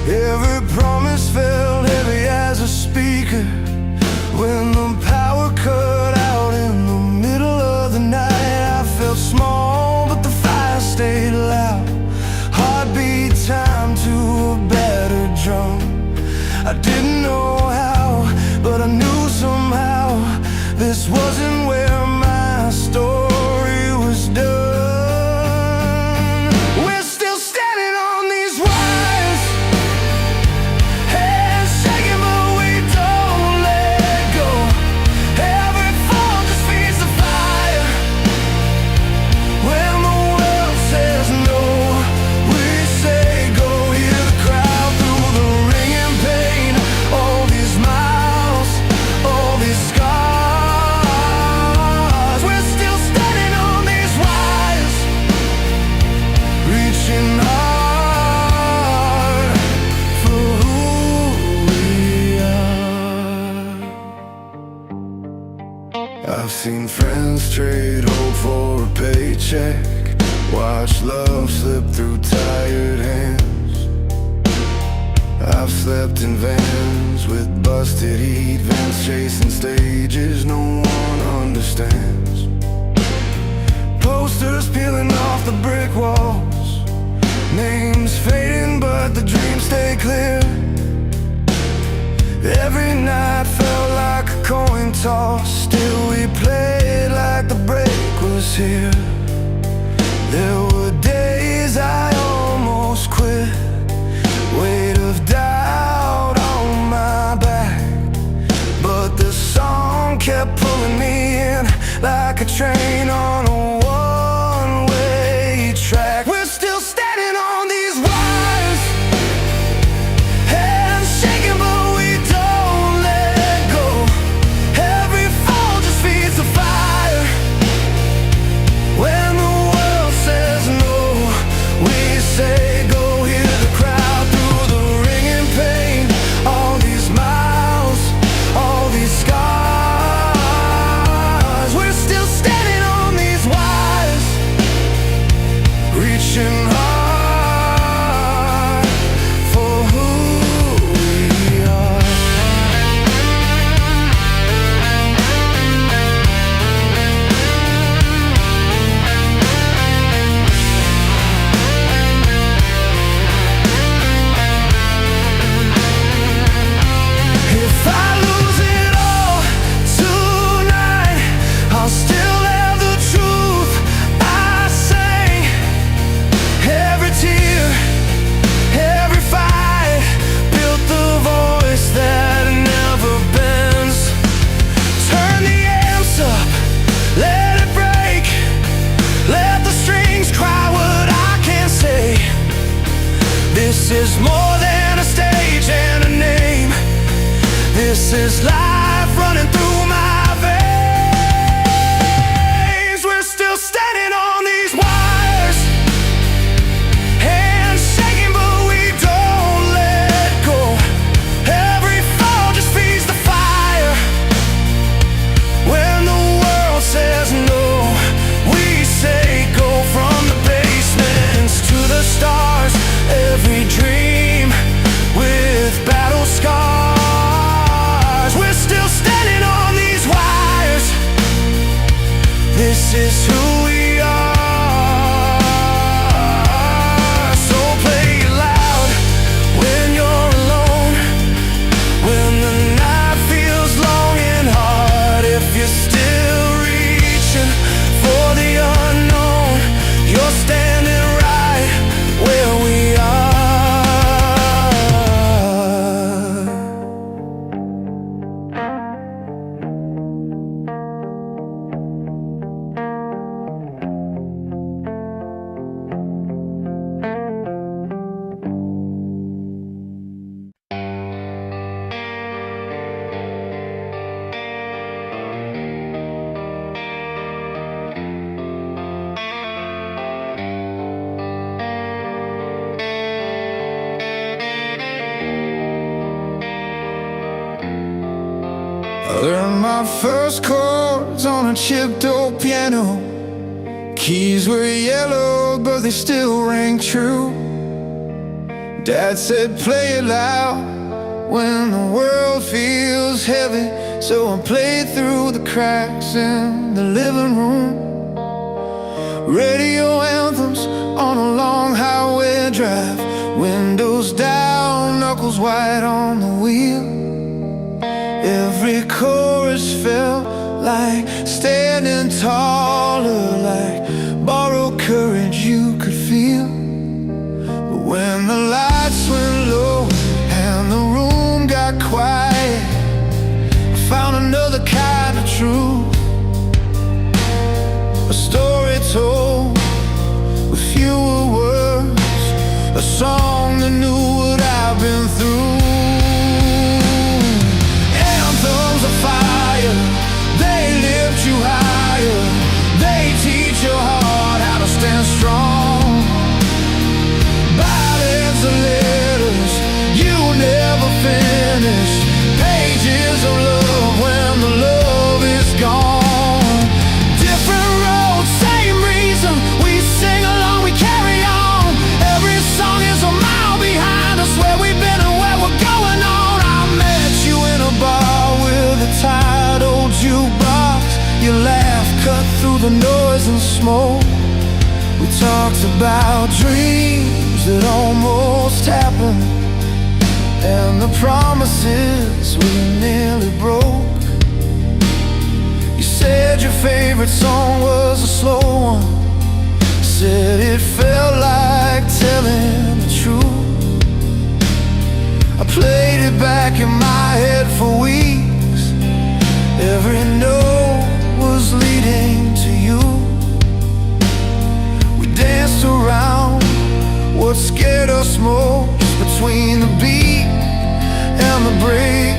Every promise felt heavy as a speaker when the power cut out in the middle of the night. I felt small, but the fire stayed loud. Heartbeat time to a battered drum. I didn't know how, but I knew somehow this wasn't where my story was done. We're still standing on these wires, hands shaking but we don't let go. Every fall just feeds the fire. When the world says no, we say go. Hear the crowd through the ringing pain. All these miles, all these scars. We're still standing on these wires, reaching hard for who we are. I've seen friends trade hope for a paycheck, watch love slip through tired hands. I've slept in vans with busted heat vents, chasing stages no one understands. Posters peeling off the brick walls, names fading but the dreams stay clear. Every night felt like a coin toss, still we played like the break was here. There were days I almost quit, weight of doubt on my back, but the song kept pulling me in like a train on a one-way track. We're still standing on these wires, hands shaking but we don't let go. Every fall just feeds the fire. When the world says no, we say go. Hear the crowd through the ringing pain. All these miles, all these scars. We're still standing on these I learned my first chords on a chipped old piano. Keys were yellow, but they still rang true. Dad said play it loud when the world feels heavy, so I played through the cracks in the living room. Radio anthems on a long highway drive, windows down, knuckles white on the wheel. Every chorus felt like standing taller, like borrowed courage you could feel. But when the lights went low and the room got quiet, I found another kind of truth. A story told with fewer words, a song that knew what I've been through. Anthems of fire, they lift you higher. They teach your heart how to stand strong. Ballads of letters you never finish, pages of love when the love is gone. Different roads, same reason, we sing along, we carry on. Every song is a mile behind us, where we've been and where we're going on. I met you in a bar with a tired old jukebox. Your laugh cut through the noise and smoke. We talked about dreams that almost happened, and the promises we nearly broke. You said your favorite song was a slow one, said it felt like telling the truth. I played it back in my head for weeks. Every note was leading to you. We danced around what scared us most, between the beat and the break.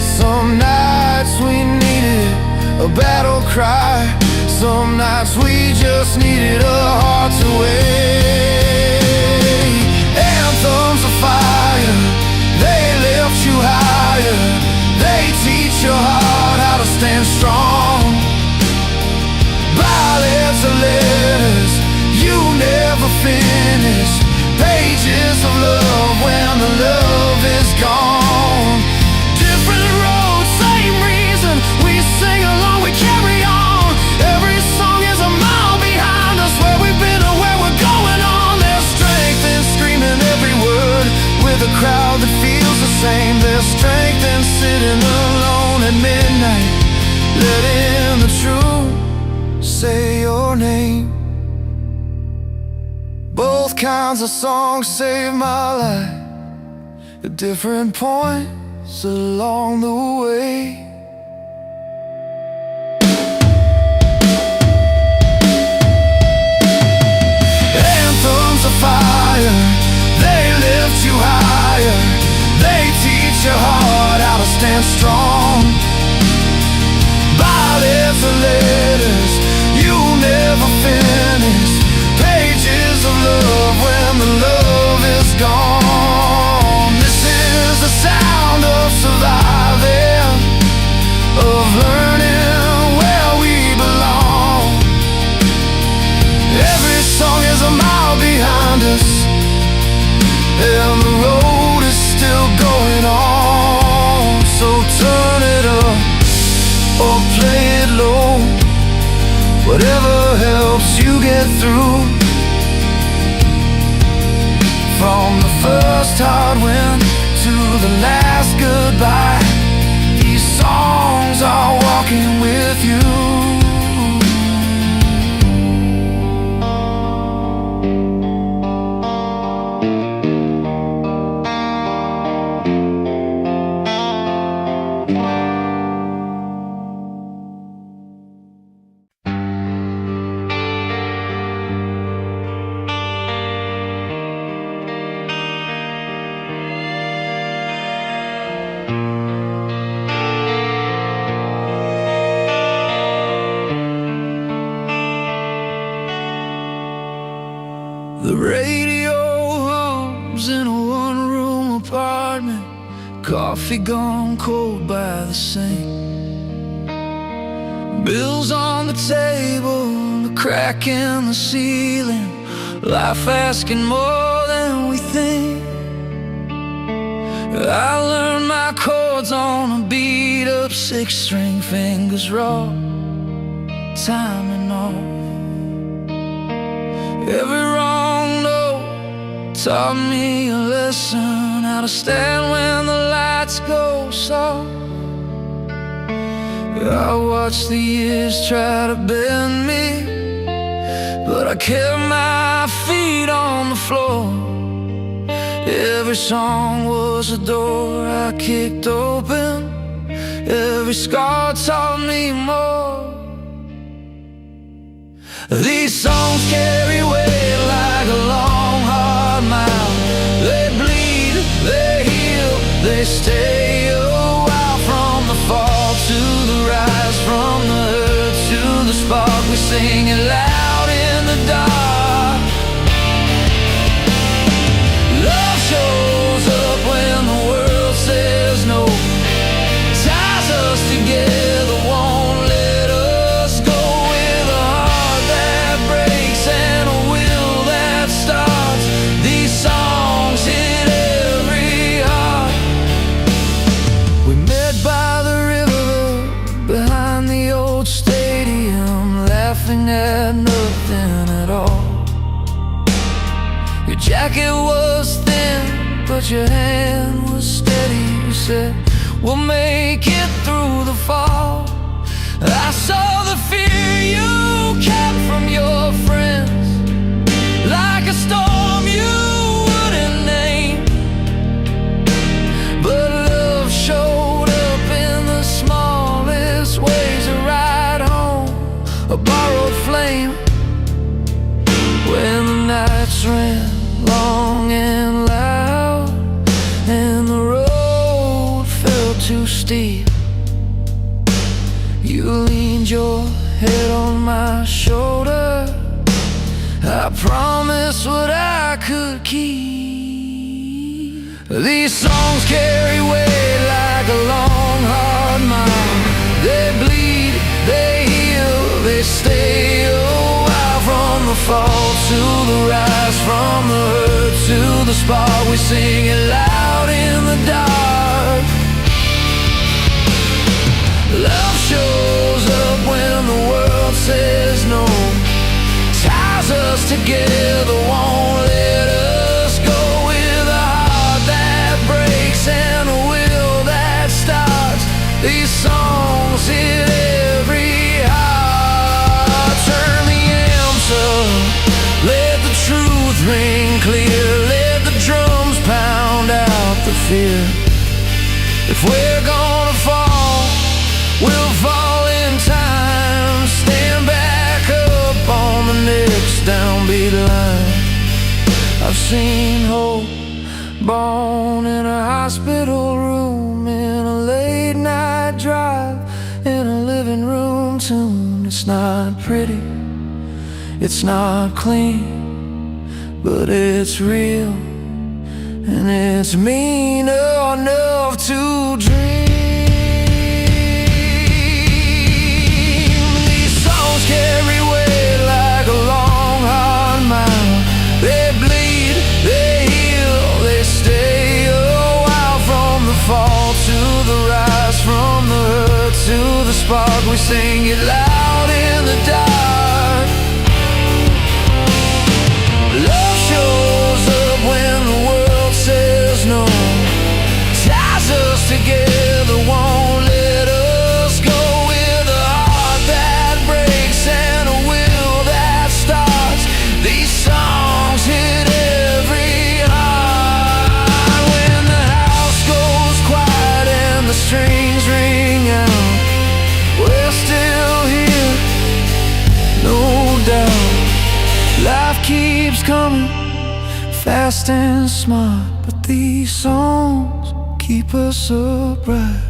Some nights we needed a battle cry, some nights we just needed a heart to wake. Anthems of fire, they lift you higher. They teach your heart how to stand strong. Ballads of letters you never finish, pages of love when the love is gone. Different roads, same reason, we sing along, we carry on. Every song is a mile behind us, where we've been and where we're going on. There's strength in screaming every word with a crowd that feels the same. There's strength in sitting alone at midnight, letting the truth say your name. Both kinds of songs saved my life at different points along the way. Anthems of fire, they lift you higher. They teach your heart how to stand strong. Ballads of letters you never finish, pages of love when the love is gone. This is the sound of surviving, of learning where we belong. Every song is a mile behind us, and the road is still going on. So turn it up or play it low, whatever helps you get through. From the first hard win to the last goodbye, these songs are walking with you. coffee gone cold by the sink, bills on the table, the crack in the ceiling, life asking more than we think. I learned my chords on a beat up 6-string, fingers raw, timing off. Every wrong note taught me a lesson, how to stand when the lights go soft. I watched the years try to bend me, but I kept my feet on the floor. Every song was a door I kicked open, every scar taught me more. These songs carry weight like a long hard mile. They bleed, they heal, they stay a while. From the fall to the rise, from the hurt to the spark, we sing it loud in the dark. Love shows up when the world says no, ties us together, won't let us go. With a heart that breaks and a will that starts, these songs hit every heart. We met by the river, behind the old stadium, laughing at nothing at all. Your jacket was thin, but your hand was steady. You said, we'll make it through the fall. I saw the fear you kept from your friends, like a storm you wouldn't name. But love showed up in the smallest ways, a ride home, a borrowed flame. When the nights ran long and loud and the road felt too steep, you leaned your head on my shoulder. I promised what I could keep. These songs carry weight like a long hard mile. They bleed, they heal, they stay a while. From the fall to the rise, from the hurt to the spark, we sing it loud in the dark. Love shows up when the world says no, ties us together, won't let us go. With a heart that breaks and a will that starts, these songs hit every heart. Turn the amps up, let the truth ring clear, let the drums pound out the fear. If we're gonna fall, we'll fall in time. Stand back up on the next downbeat line. I've seen hope born in a hospital room, in a late night drive, in a living room tune. It's not pretty, it's not clean, but it's real, and it's mean enough to dream. These songs carry weight like a long hard mile. They bleed, they heal, they stay a while. From the fall to the rise, from the hurt to the spark, we sing it loud in the dark. Love shows up when the world says no, ties us together, won't let us go. With a heart that breaks and a will that starts, these songs hit every heart. When the house goes quiet and the strings ring out, we're still here, no doubt. Life keeps coming, fast and smart, but these songs keep us upright.